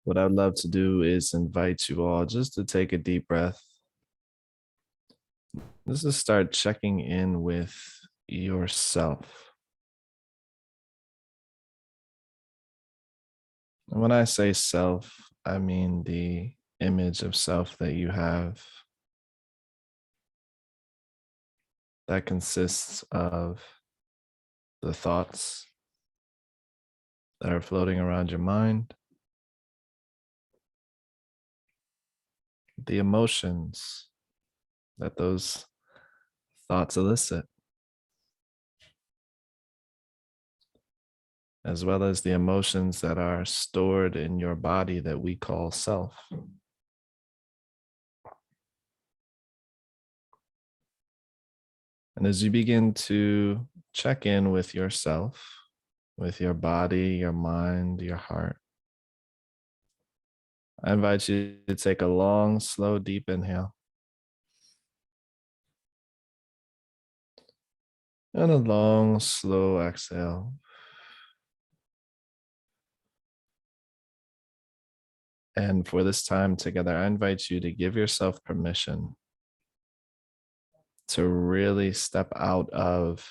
What I'd love to do is invite you all just to take a deep breath. Let's just start checking in with yourself. And when I say self, I mean the image of self that you have that consists of the thoughts that are floating around your mind, the emotions that those thoughts elicit, as well as the emotions that are stored in your body that we call self. And as you begin to check in with yourself, with your body, your mind, your heart, I invite you to take a long, slow, deep inhale and a long, slow exhale. And for this time together, I invite you to give yourself permission to really step out of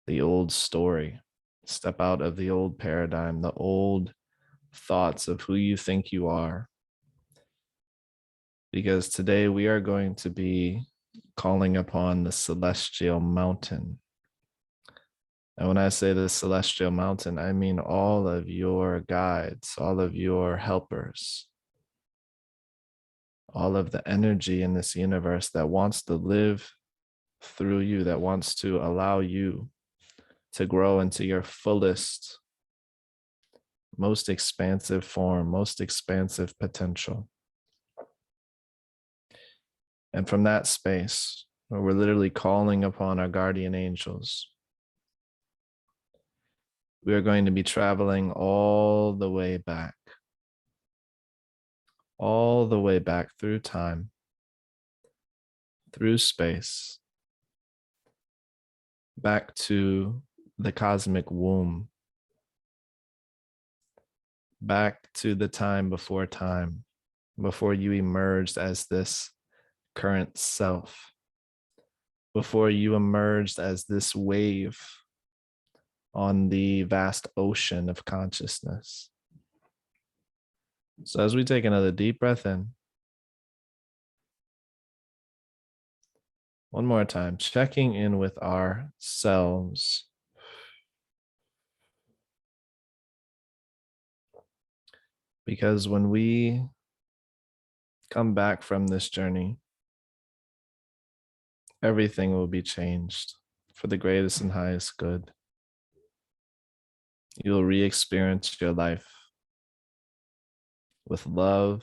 the old story, step out of the old paradigm, the old thoughts of who you think you are. Because today we are going to be calling upon the celestial mountain. And when I say the celestial mountain, I mean all of your guides, all of your helpers, all of the energy in this universe that wants to live through you, that wants to allow you to grow into your fullest, most expansive form, most expansive potential. And from that space, where we're literally calling upon our guardian angels, we are going to be traveling all the way back through time, through space, back to the cosmic womb, back to the time, before you emerged as this current self, before you emerged as this wave on the vast ocean of consciousness. So as we take another deep breath in, one more time, checking in with ourselves. Because when we come back from this journey, everything will be changed for the greatest and highest good. You'll re-experience your life with love,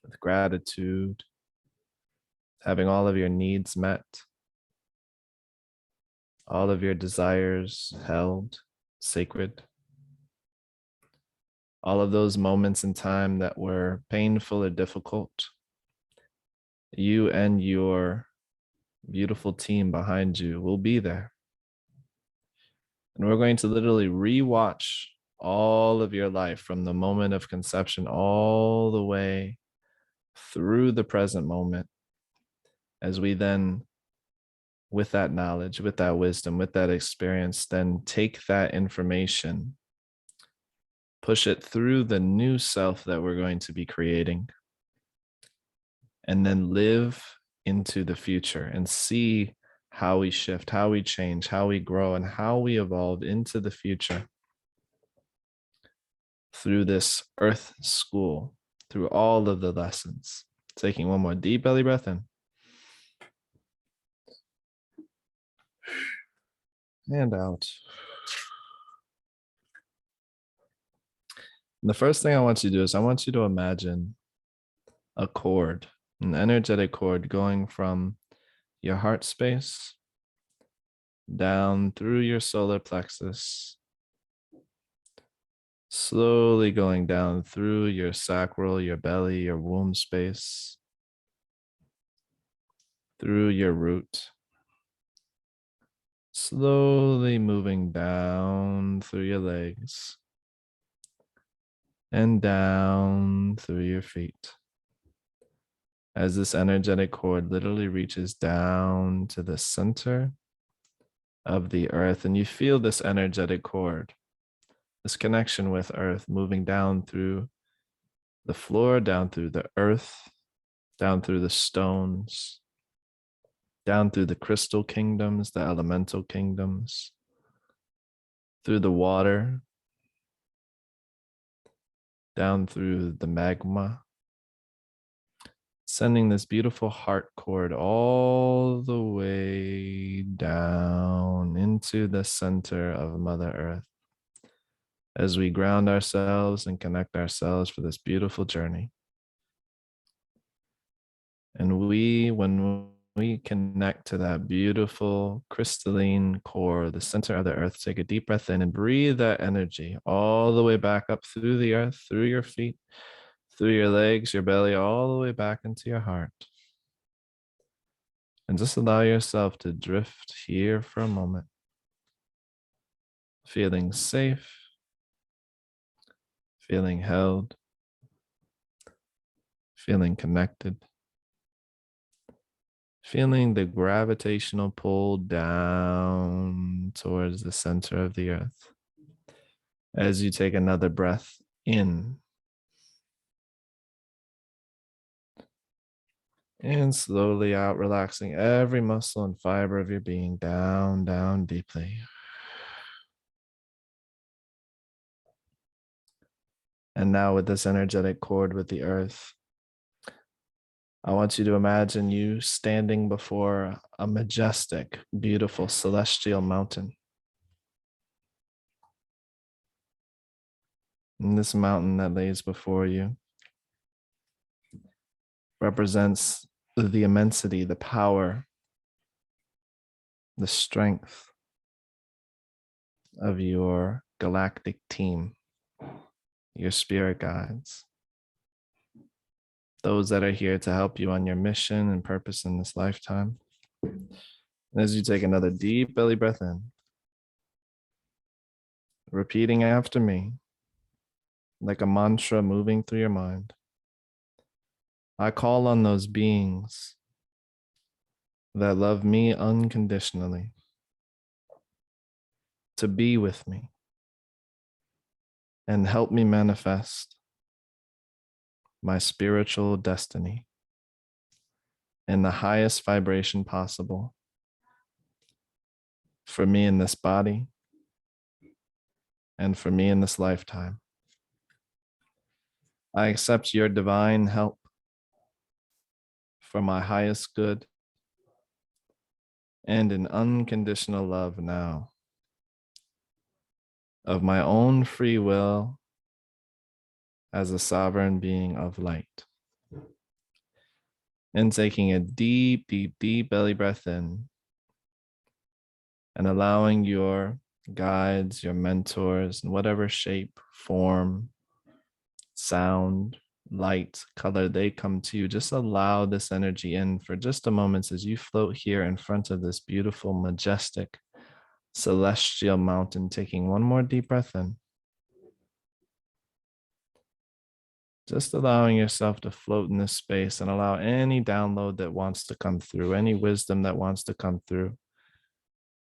with gratitude, having all of your needs met, all of your desires held sacred. All of those moments in time that were painful or difficult, you and your beautiful team behind you will be there. And we're going to literally rewatch all of your life from the moment of conception all the way through the present moment, as we then, with that knowledge, with that wisdom, with that experience, then take that information, push it through the new self that we're going to be creating, and then live into the future and see how we shift, how we change, how we grow, and how we evolve into the future through this earth school, through all of the lessons. Taking one more deep belly breath in. And out. And the first thing I want you to do is I want you to imagine a cord, an energetic cord going from your heart space down through your solar plexus, slowly going down through your sacral, your belly, your womb space, through your root, slowly moving down through your legs, and down through your feet. As this energetic cord literally reaches down to the center of the earth, and you feel this energetic cord, this connection with earth moving down through the floor, down through the earth, down through the stones, down through the crystal kingdoms, the elemental kingdoms, through the water, down through the magma, sending this beautiful heart cord all the way down into the center of Mother Earth as we ground ourselves and connect ourselves for this beautiful journey. And when we connect to that beautiful crystalline core, the center of the earth, take a deep breath in and breathe that energy all the way back up through the earth, through your feet, through your legs, your belly, all the way back into your heart. And just allow yourself to drift here for a moment, feeling safe, feeling held, feeling connected, feeling the gravitational pull down towards the center of the earth. As you take another breath in, and slowly out, relaxing every muscle and fiber of your being down, down deeply. And now with this energetic cord with the earth, I want you to imagine you standing before a majestic, beautiful celestial mountain. And this mountain that lays before you represents the immensity, the power, the strength of your galactic team, your spirit guides, those that are here to help you on your mission and purpose in this lifetime. And as you take another deep belly breath in, repeating after me, like a mantra moving through your mind, I call on those beings that love me unconditionally to be with me and help me manifest my spiritual destiny in the highest vibration possible for me in this body and for me in this lifetime. I accept your divine help for my highest good and an unconditional love now of my own free will as a sovereign being of light. And taking a deep, deep, deep belly breath in and allowing your guides, your mentors, in whatever shape, form, sound, light, color they come to you, just allow this energy in for just a moment as you float here in front of this beautiful, majestic, celestial mountain, taking one more deep breath in. Just allowing yourself to float in this space and allow any download that wants to come through, any wisdom that wants to come through,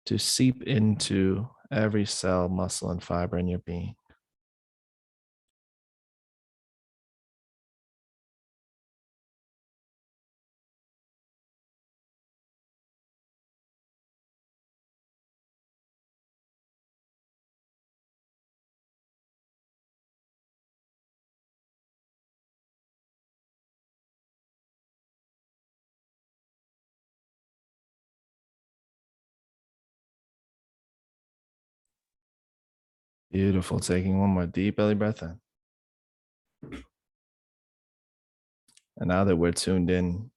to seep into every cell, muscle, and fiber in your being. Beautiful. Taking one more deep belly breath in. And now that we're tuned in,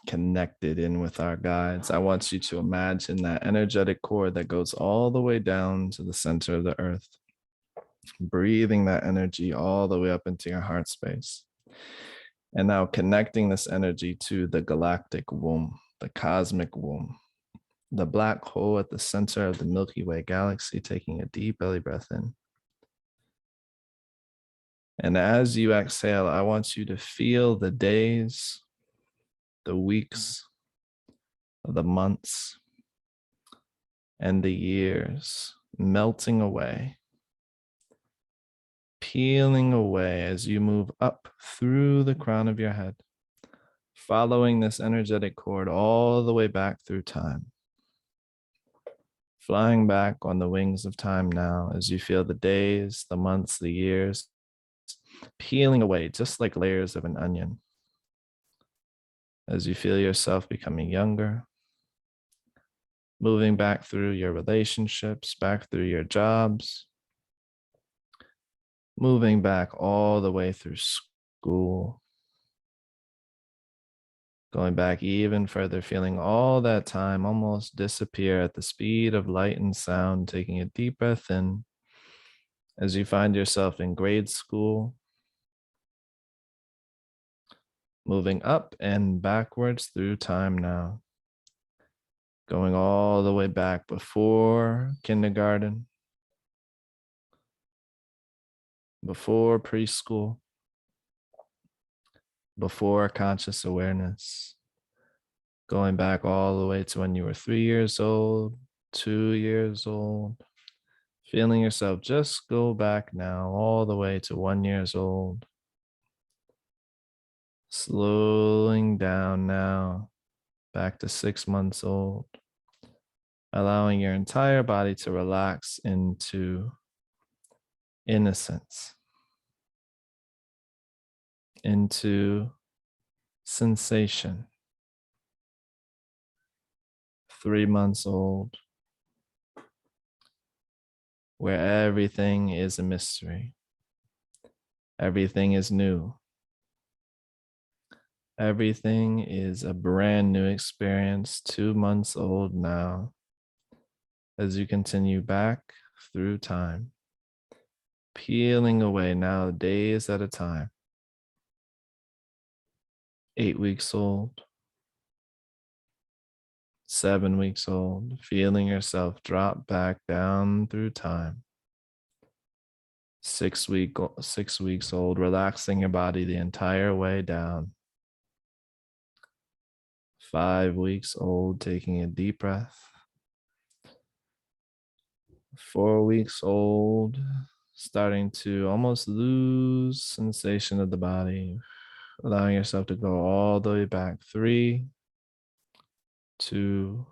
connected in with our guides, I want you to imagine that energetic cord that goes all the way down to the center of the earth, breathing that energy all the way up into your heart space. And now connecting this energy to the galactic womb, the cosmic womb, the black hole at the center of the Milky Way galaxy, taking a deep belly breath in. And as you exhale, I want you to feel the days, the weeks, the months, and the years melting away, peeling away as you move up through the crown of your head, following this energetic cord all the way back through time. Flying back on the wings of time now as you feel the days, the months, the years peeling away just like layers of an onion. As you feel yourself becoming younger, moving back through your relationships, back through your jobs, moving back all the way through school, going back even further, feeling all that time almost disappear at the speed of light and sound, taking a deep breath in as you find yourself in grade school, moving up and backwards through time now, going all the way back before kindergarten, before preschool, before conscious awareness, going back all the way to when you were 3 years old, 2 years old, feeling yourself just go back now all the way to 1 years old, slowing down now back to 6 months old, allowing your entire body to relax into innocence, into sensation. 3 months old, where everything is a mystery. Everything is new. Everything is a brand new experience, 2 months old now, as you continue back through time, peeling away now days at a time. 8 weeks old, 7 weeks old, feeling yourself drop back down through time. 6 weeks old, relaxing your body the entire way down. 5 weeks old, taking a deep breath. 4 weeks old, starting to almost lose sensation of the body, allowing yourself to go all the way back. 3, 2,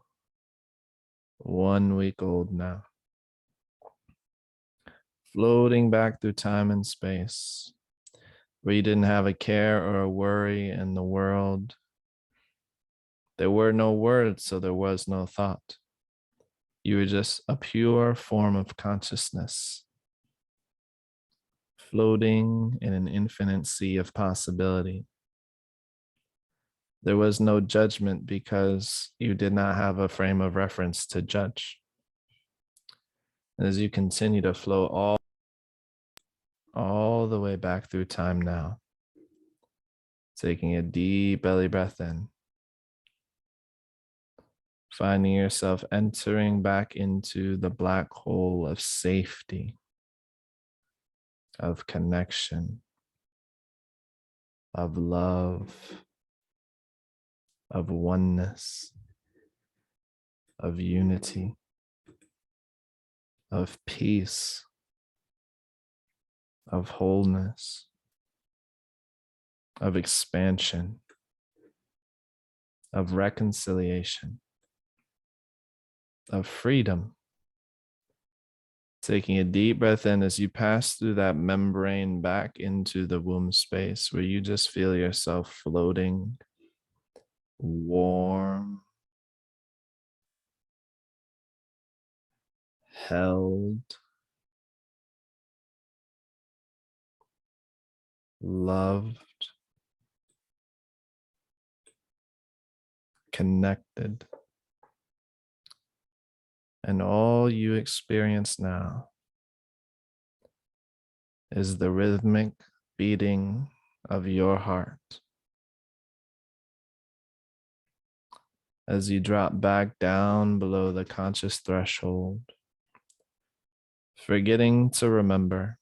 1 week old now. Floating back through time and space, where you didn't have a care or a worry in the world. There were no words, so there was no thought. You were just a pure form of consciousness, floating in an infinite sea of possibility. There was no judgment because you did not have a frame of reference to judge. As you continue to flow all the way back through time now, taking a deep belly breath in, finding yourself entering back into the black hole of safety, of connection, of love, of oneness, of unity, of peace, of wholeness, of expansion, of reconciliation, of freedom. Taking a deep breath in as you pass through that membrane back into the womb space where you just feel yourself floating, warm, held, loved, connected. And all you experience now is the rhythmic beating of your heart as you drop back down below the conscious threshold, forgetting to remember,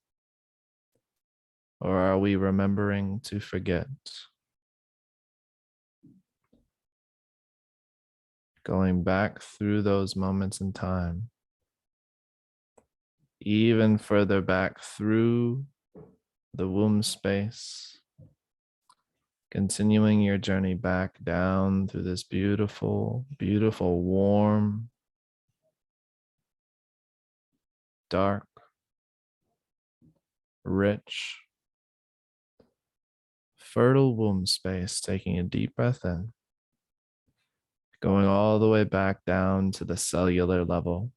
Or are we remembering to forget? Going back through those moments in time, even further back through the womb space, continuing your journey back down through this beautiful, beautiful, warm, dark, rich, fertile womb space, taking a deep breath in, going all the way back down to the cellular level,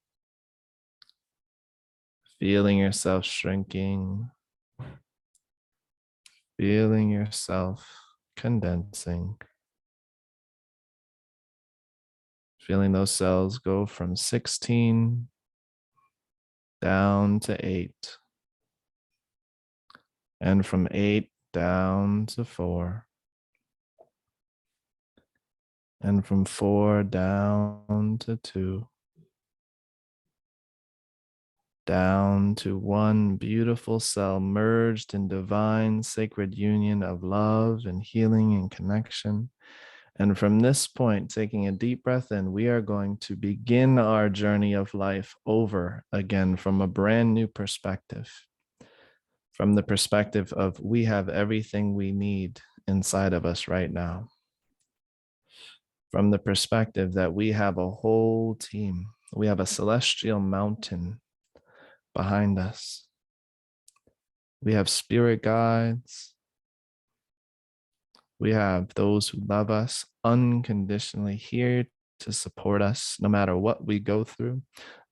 feeling yourself shrinking, feeling yourself condensing, feeling those cells go from 16 down to 8, and from 8 down to 4, and from 4 down to 2, down to one beautiful cell merged in divine sacred union of love and healing and connection. And from this point, taking a deep breath in, we are going to begin our journey of life over again from a brand new perspective. From the perspective of we have everything we need inside of us right now. From the perspective that we have a whole team, we have a celestial mountain behind us. We have spirit guides. We have those who love us unconditionally, here to support us no matter what we go through,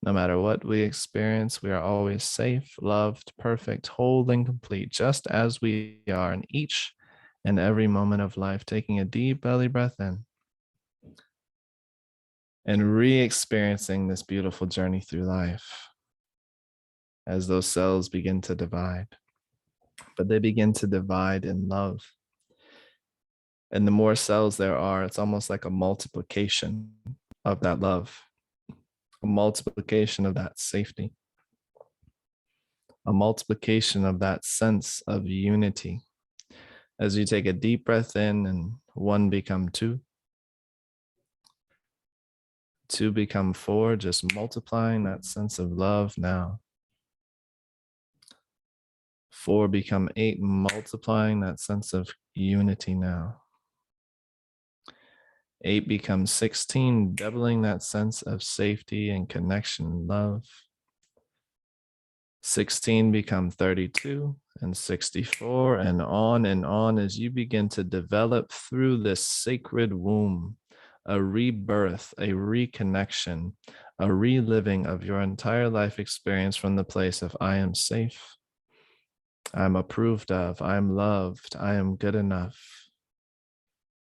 no matter what we experience. We are always safe, loved, perfect, whole, and complete, just as we are in each and every moment of life. Taking a deep belly breath in and re-experiencing this beautiful journey through life as those cells begin to divide. But they begin to divide in love. And the more cells there are, it's almost like a multiplication of that love, a multiplication of that safety, a multiplication of that sense of unity. As you take a deep breath in and 1 become 2, 2 become 4, just multiplying that sense of love now. 4 become 8, multiplying that sense of unity now. 8 becomes 16, doubling that sense of safety and connection and love. 16 become 32 and 64, and on as you begin to develop through this sacred womb, a rebirth, a reconnection, a reliving of your entire life experience from the place of I am safe, I'm approved of, I'm loved, I am good enough,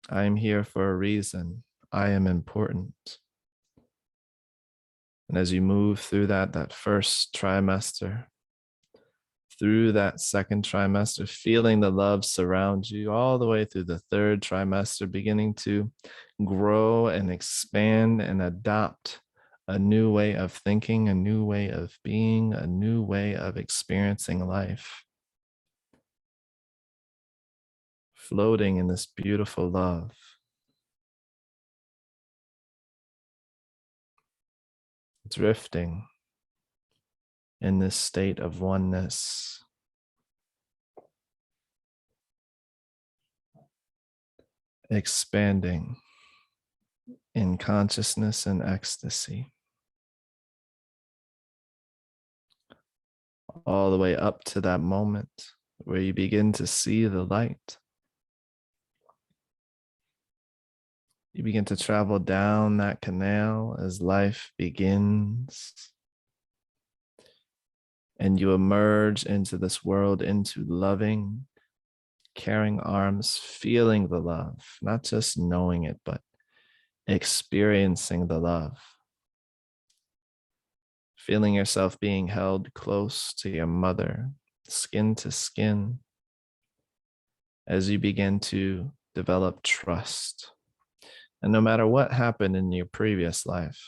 I am here for a reason, I am important. And as you move through that first trimester, through that second trimester, feeling the love surround you all the way through the third trimester, beginning to grow and expand and adopt a new way of thinking, a new way of being, a new way of experiencing life. Floating in this beautiful love. Drifting in this state of oneness. Expanding in consciousness and ecstasy. All the way up to that moment where you begin to see the light. You begin to travel down that canal as life begins. And you emerge into this world, into loving, caring arms, feeling the love, not just knowing it, but experiencing the love. Feeling yourself being held close to your mother, skin to skin, as you begin to develop trust. And no matter what happened in your previous life,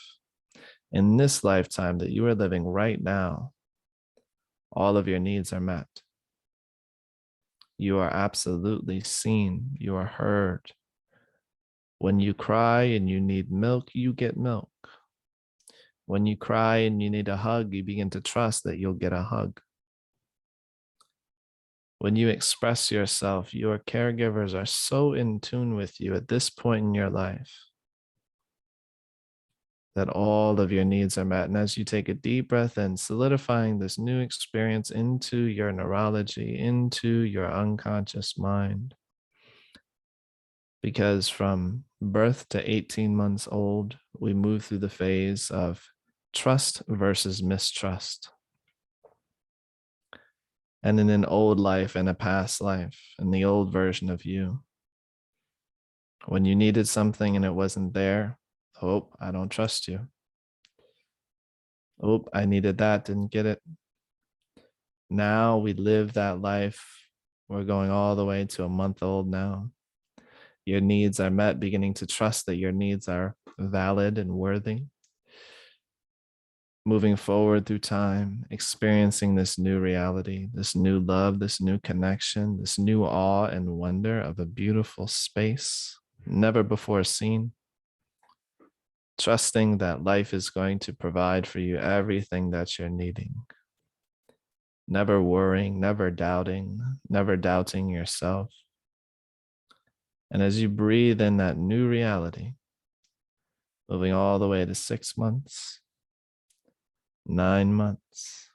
in this lifetime that you are living right now, all of your needs are met. You are absolutely seen. You are heard. When you cry and you need milk, you get milk. When you cry and you need a hug, you begin to trust that you'll get a hug. When you express yourself, your caregivers are so in tune with you at this point in your life that all of your needs are met. And as you take a deep breath in, solidifying this new experience into your neurology, into your unconscious mind, because from birth to 18 months old, we move through the phase of trust versus mistrust. And in an old life and a past life, and the old version of you, when you needed something and it wasn't there, oh, I don't trust you. Oh, I needed that, didn't get it. Now we live that life. We're going all the way to a month old now. Your needs are met, beginning to trust that your needs are valid and worthy. Moving forward through time, experiencing this new reality, this new love, this new connection, this new awe and wonder of a beautiful space never before seen. Trusting that life is going to provide for you everything that you're needing. Never worrying, never doubting yourself. And as you breathe in that new reality, moving all the way to 6 months, 9 months,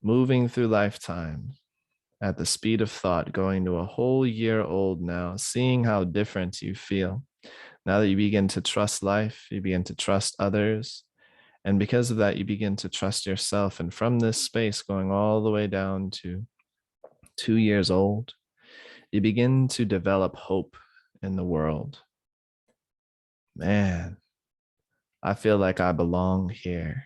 moving through lifetime at the speed of thought, going to a whole year old now, seeing how different you feel. Now that you begin to trust life, you begin to trust others. And because of that, you begin to trust yourself. And from this space, going all the way down to 2 years old, you begin to develop hope in the world. Man, I feel like I belong here.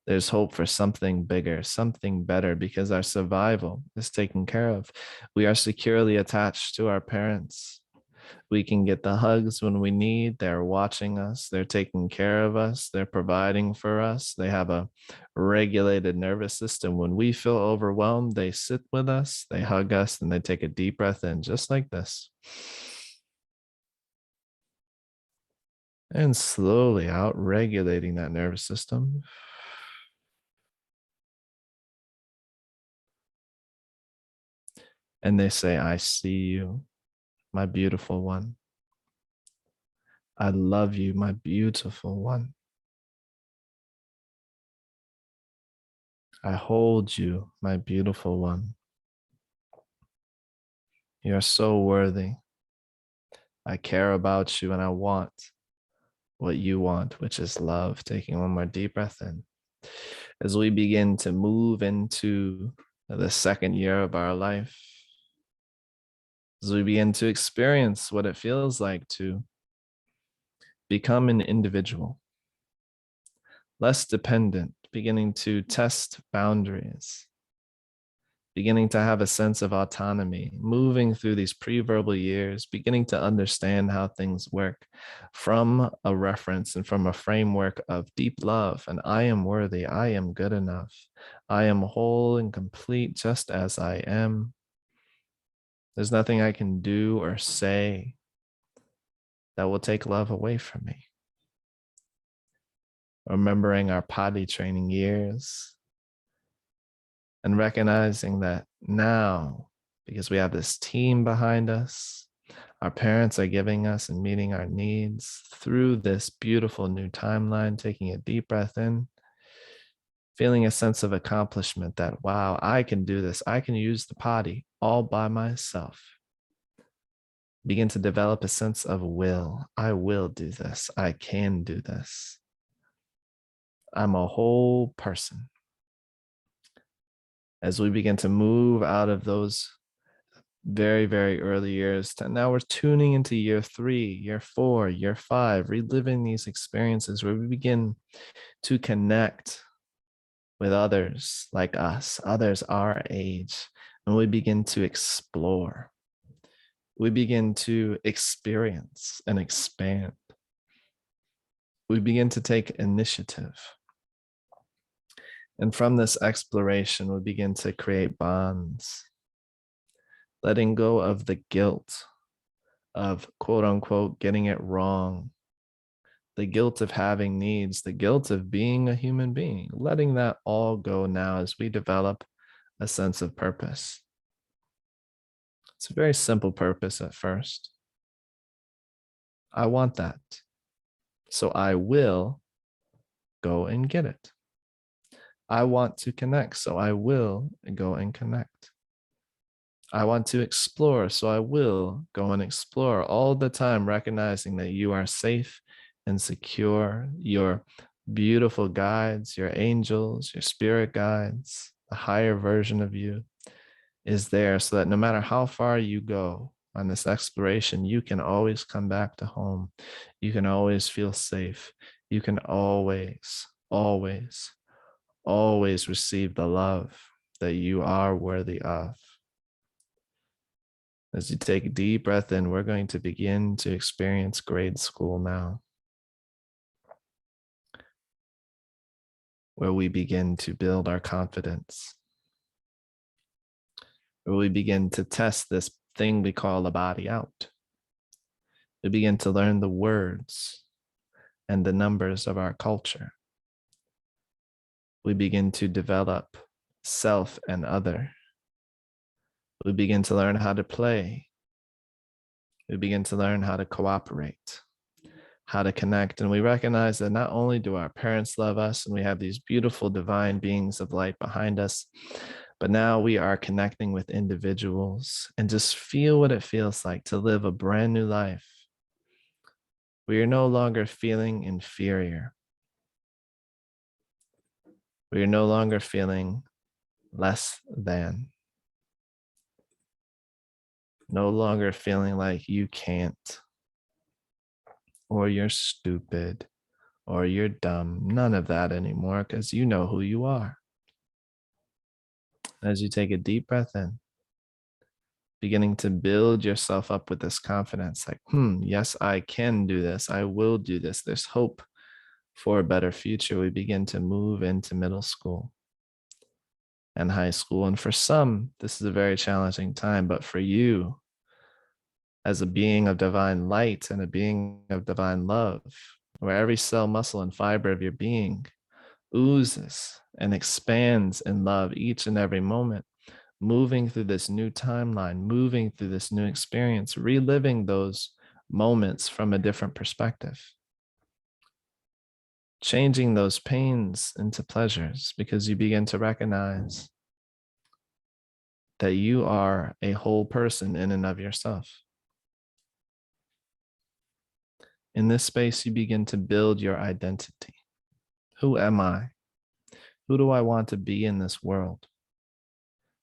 There's hope for something bigger, something better, because our survival is taken care of. We are securely attached to our parents. We can get the hugs when we need. They're watching us. They're taking care of us. They're providing for us. They have a regulated nervous system. When we feel overwhelmed, they sit with us, they hug us, and they take a deep breath in, just like this. And slowly out regulating that nervous system. And they say, I see you, my beautiful one. I love you, my beautiful one. I hold you, my beautiful one. You're so worthy. I care about you and I want what you want, which is love. Taking one more deep breath in. As we begin to move into the second year of our life, as we begin to experience what it feels like to become an individual, less dependent, beginning to test boundaries, beginning to have a sense of autonomy, moving through these pre-verbal years, beginning to understand how things work from a reference and from a framework of deep love. And I am worthy, I am good enough, I am whole and complete just as I am. There's nothing I can do or say that will take love away from me. Remembering our potty training years, and recognizing that now, because we have this team behind us, our parents are giving us and meeting our needs through this beautiful new timeline, taking a deep breath in, feeling a sense of accomplishment that, wow, I can do this. I can use the potty all by myself. Begin to develop a sense of will. I will do this. I can do this. I'm a whole person. As we begin to move out of those very, very early years to now we're tuning into year 3, year 4, year 5, reliving these experiences where we begin to connect with others like us, others our age, and we begin to explore. We begin to experience and expand. We begin to take initiative. And from this exploration, we begin to create bonds. letting go of the guilt of quote unquote getting it wrong, the guilt of having needs, the guilt of being a human being, letting that all go now as we develop a sense of purpose. It's a very simple purpose at first. I want that. So I will go and get it. I want to connect. So I will go and connect. I want to explore. So I will go and explore, all the time recognizing that you are safe and secure. Your beautiful guides, your angels, your spirit guides, the higher version of you is there, so that no matter how far you go on this exploration, you can always come back to home. You can always feel safe. You can always, always, always receive the love that you are worthy of. As you take a deep breath in, we're going to begin to experience grade school now, where we begin to build our confidence, where we begin to test this thing we call a body out. We begin to learn the words and the numbers of our culture. We begin to develop self and other. We begin to learn how to play. We begin to learn how to cooperate, how to connect. And we recognize that not only do our parents love us and we have these beautiful divine beings of light behind us, but now we are connecting with individuals, and just feel what it feels like to live a brand new life. We are no longer feeling inferior. We are no longer feeling less than. No longer feeling like you can't, or you're stupid, or you're dumb. None of that anymore, because you know who you are. As you take a deep breath in, beginning to build yourself up with this confidence, like, yes, I can do this. I will do this. There's hope for a better future. We begin to move into middle school and high school. And for some, this is a very challenging time, but for you, as a being of divine light and a being of divine love, where every cell, muscle, and fiber of your being oozes and expands in love each and every moment, moving through this new timeline, moving through this new experience, reliving those moments from a different perspective, changing those pains into pleasures, because you begin to recognize that you are a whole person in and of yourself. In this space, you begin to build your identity. Who am I? Who do I want to be in this world?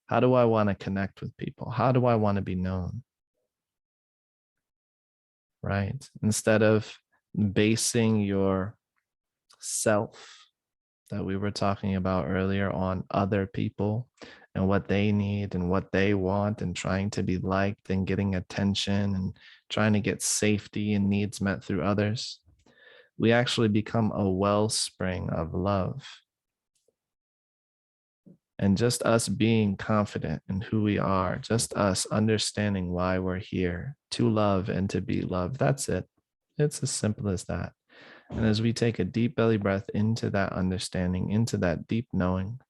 How do I want to connect with people? How do I want to be known? Right? Instead of basing your self that we were talking about earlier on other people and what they need and what they want, and trying to be liked and getting attention and trying to get safety and needs met through others, we actually become a wellspring of love. And just us being confident in who we are, just us understanding why we're here, to love and to be loved. That's it. It's as simple as that. And as we take a deep belly breath into that understanding, into that deep knowing,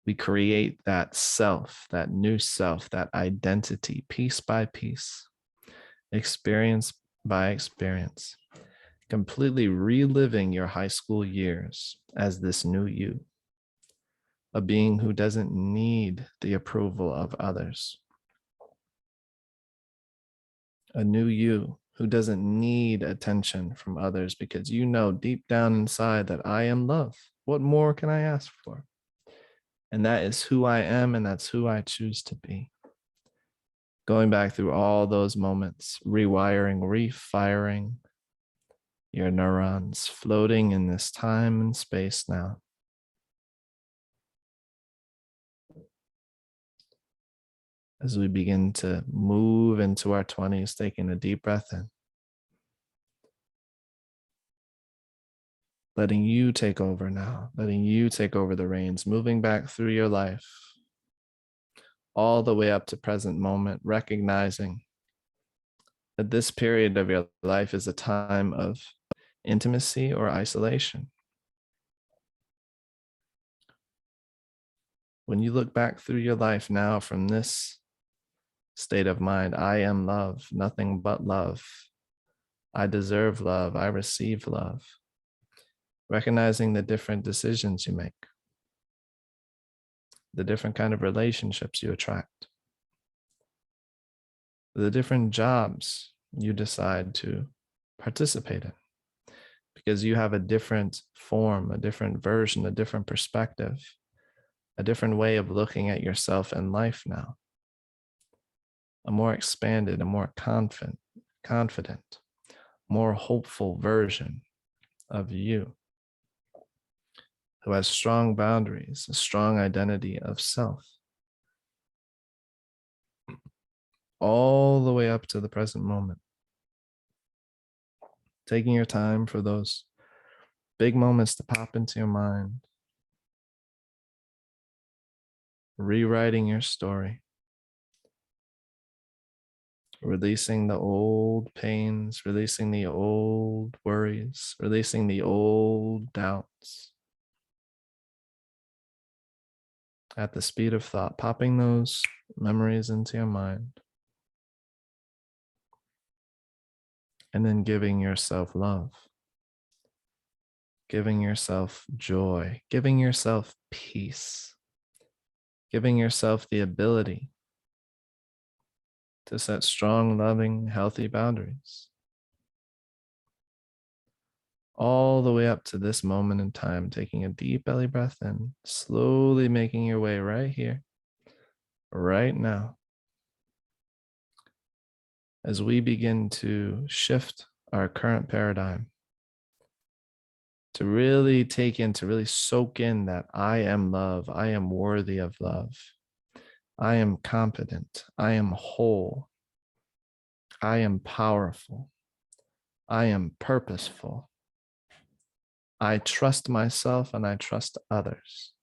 we create that self, that new self, that identity, piece by piece, experience by experience, completely reliving your high school years as this new you, a being who doesn't need the approval of others, a new you who doesn't need attention from others, because you know deep down inside that I am love. What more can I ask for? And that is who I am, and that's who I choose to be. Going back through all those moments, rewiring, refiring your neurons, floating in this time and space now. As we begin to move into our 20s, taking a deep breath in, letting you take over now, letting you take over the reins, moving back through your life, all the way up to present moment, recognizing that this period of your life is a time of intimacy or isolation. When you look back through your life now from this state of mind, I am love, nothing but love. I deserve love, I receive love. Recognizing the different decisions you make, the different kind of relationships you attract, the different jobs you decide to participate in, because you have a different form, a different version, a different perspective, a different way of looking at yourself and life now, a more expanded, a more confident, more hopeful version of you who has strong boundaries, a strong identity of self, all the way up to the present moment. Taking your time for those big moments to pop into your mind, rewriting your story, releasing the old pains, releasing the old worries, releasing the old doubts. At the speed of thought, popping those memories into your mind. And then giving yourself love, giving yourself joy, giving yourself peace, giving yourself the ability to set strong, loving, healthy boundaries. All the way up to this moment in time, taking a deep belly breath in, slowly making your way right here, right now. As we begin to shift our current paradigm, to really take in, to really soak in that I am love, I am worthy of love, I am competent, I am whole, I am powerful, I am purposeful, I trust myself and I trust others.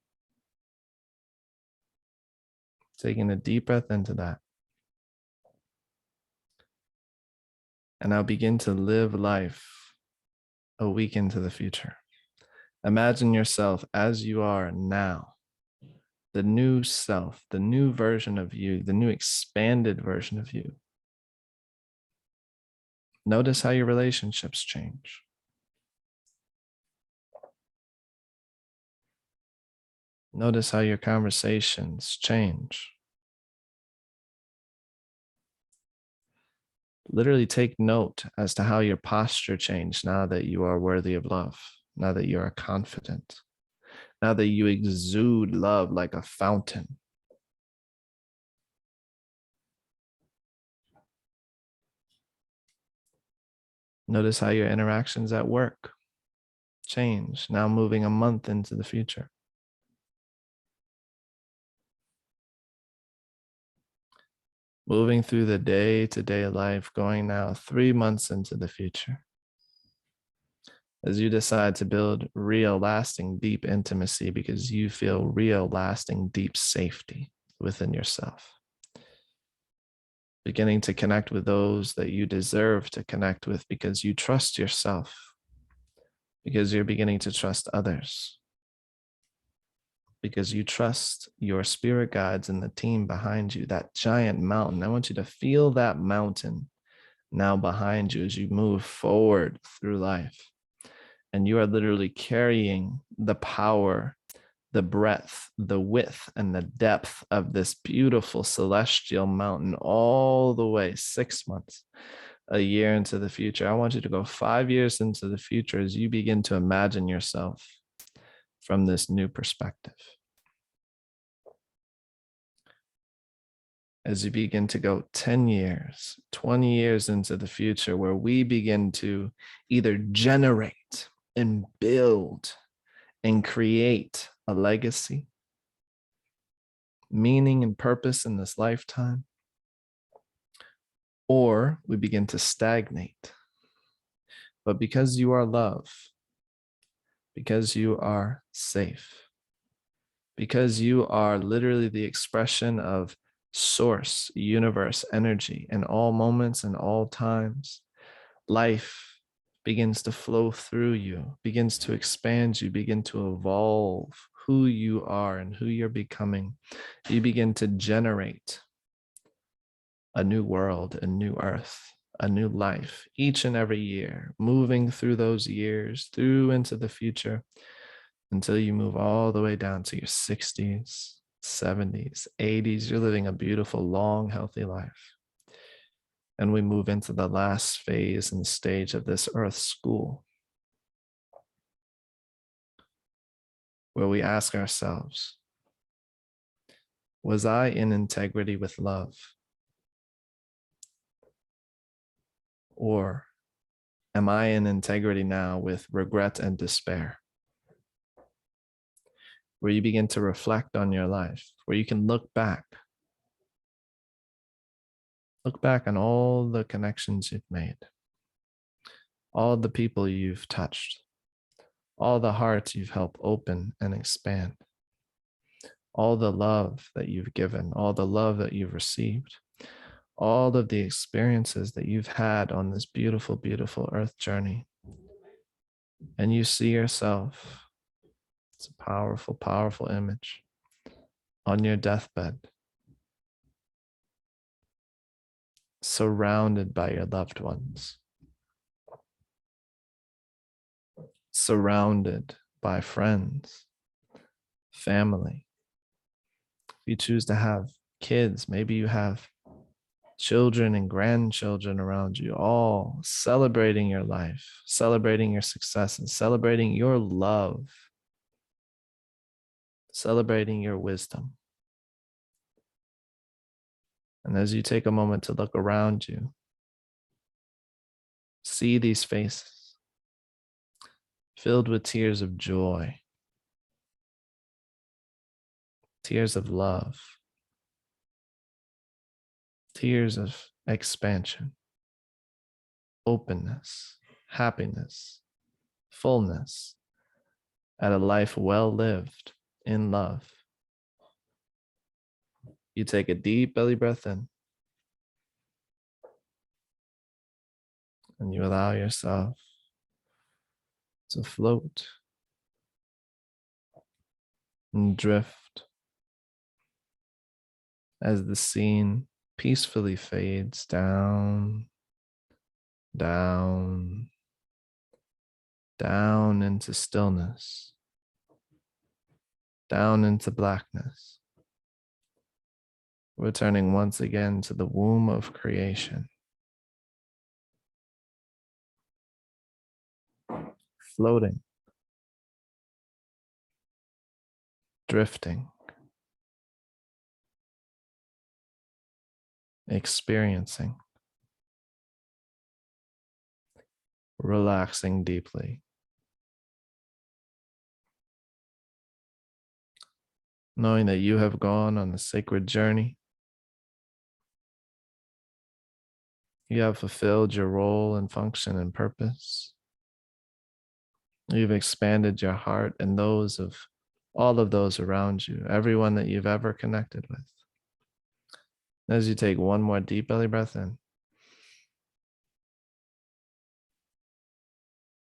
Taking a deep breath into that. And now begin to live life a week into the future. Imagine yourself as you are now, the new self, the new version of you, the new expanded version of you. Notice how your relationships change. Notice how your conversations change. Literally take note as to how your posture changed now that you are worthy of love, now that you are confident, now that you exude love like a fountain. Notice how your interactions at work change, now moving a month into the future. Moving through the day-to-day life, going now 3 months into the future. As you decide to build real, lasting, deep intimacy because you feel real, lasting, deep safety within yourself. Beginning to connect with those that you deserve to connect with because you trust yourself, because you're beginning to trust others, because you trust your spirit guides and the team behind you, that giant mountain. I want you to feel that mountain now behind you as you move forward through life. And you are literally carrying the power, the breadth, the width, and the depth of this beautiful celestial mountain all the way 6 months, a year into the future. I want you to go 5 years into the future as you begin to imagine yourself from this new perspective. As you begin to go 10 years, 20 years into the future, where we begin to either generate and build and create a legacy, meaning and purpose in this lifetime, or we begin to stagnate. But because you are love, because you are safe, because you are literally the expression of source, universe, energy in all moments and all times. Life begins to flow through you, begins to expand you, begin to evolve who you are and who you're becoming. You begin to generate a new world, a new earth, a new life each and every year, moving through those years, through into the future, until you move all the way down to your 60s, 70s, 80s. You're living a beautiful, long, healthy life. And we move into the last phase and stage of this earth school, where we ask ourselves, was I in integrity with love? Or am I in integrity now with regret and despair? Where you begin to reflect on your life, where you can look back on all the connections you've made, all the people you've touched, all the hearts you've helped open and expand, all the love that you've given, all the love that you've received, all of the experiences that you've had on this beautiful, beautiful earth journey. And you see yourself, it's a powerful, powerful image, on your deathbed, surrounded by your loved ones, surrounded by friends, family. If you choose to have kids, maybe you have children and grandchildren around you, all celebrating your life, celebrating your successes, celebrating your love, celebrating your wisdom. And as you take a moment to look around you, see these faces filled with tears of joy, tears of love, tears of expansion, openness, happiness, fullness, at a life well lived in love. You take a deep belly breath in, and you allow yourself to float and drift as the scene peacefully fades down, down, down into stillness, down into blackness, returning once again to the womb of creation, floating, drifting, experiencing, relaxing deeply, knowing that you have gone on a sacred journey. You have fulfilled your role and function and purpose. You've expanded your heart and those of all of those around you, everyone that you've ever connected with. As you take one more deep belly breath in,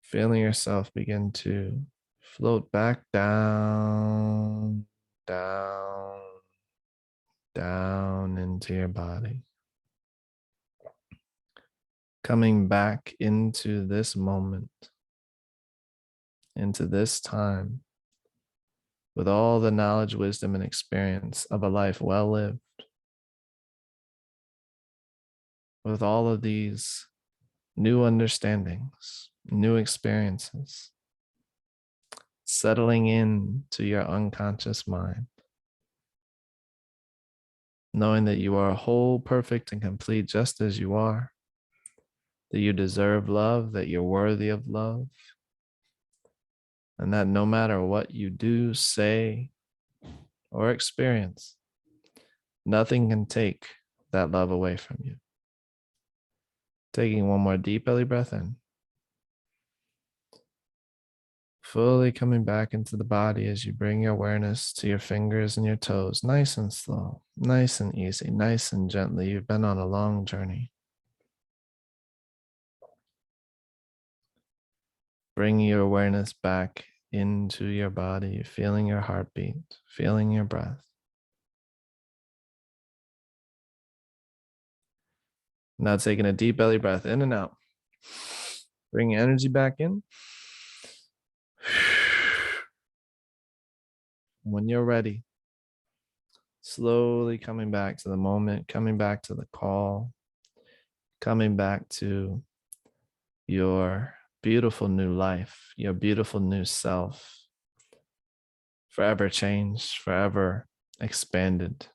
feeling yourself begin to float back down, down, down into your body. Coming back into this moment, into this time, with all the knowledge, wisdom, and experience of a life well lived, with all of these new understandings, new experiences, settling into your unconscious mind, knowing that you are whole, perfect, and complete just as you are, that you deserve love, that you're worthy of love, and that no matter what you do, say, or experience, nothing can take that love away from you. Taking one more deep belly breath in, Fully coming back into the body as you bring your awareness to your fingers and your toes, nice and slow, nice and easy, nice and gently. You've been on a long journey. Bringing your awareness back into your body, feeling your heartbeat, feeling your breath. Now taking a deep belly breath in and out. Bring energy back in. When you're ready, slowly coming back to the moment, coming back to the call, coming back to your beautiful new life, your beautiful new self, forever changed, forever expanded,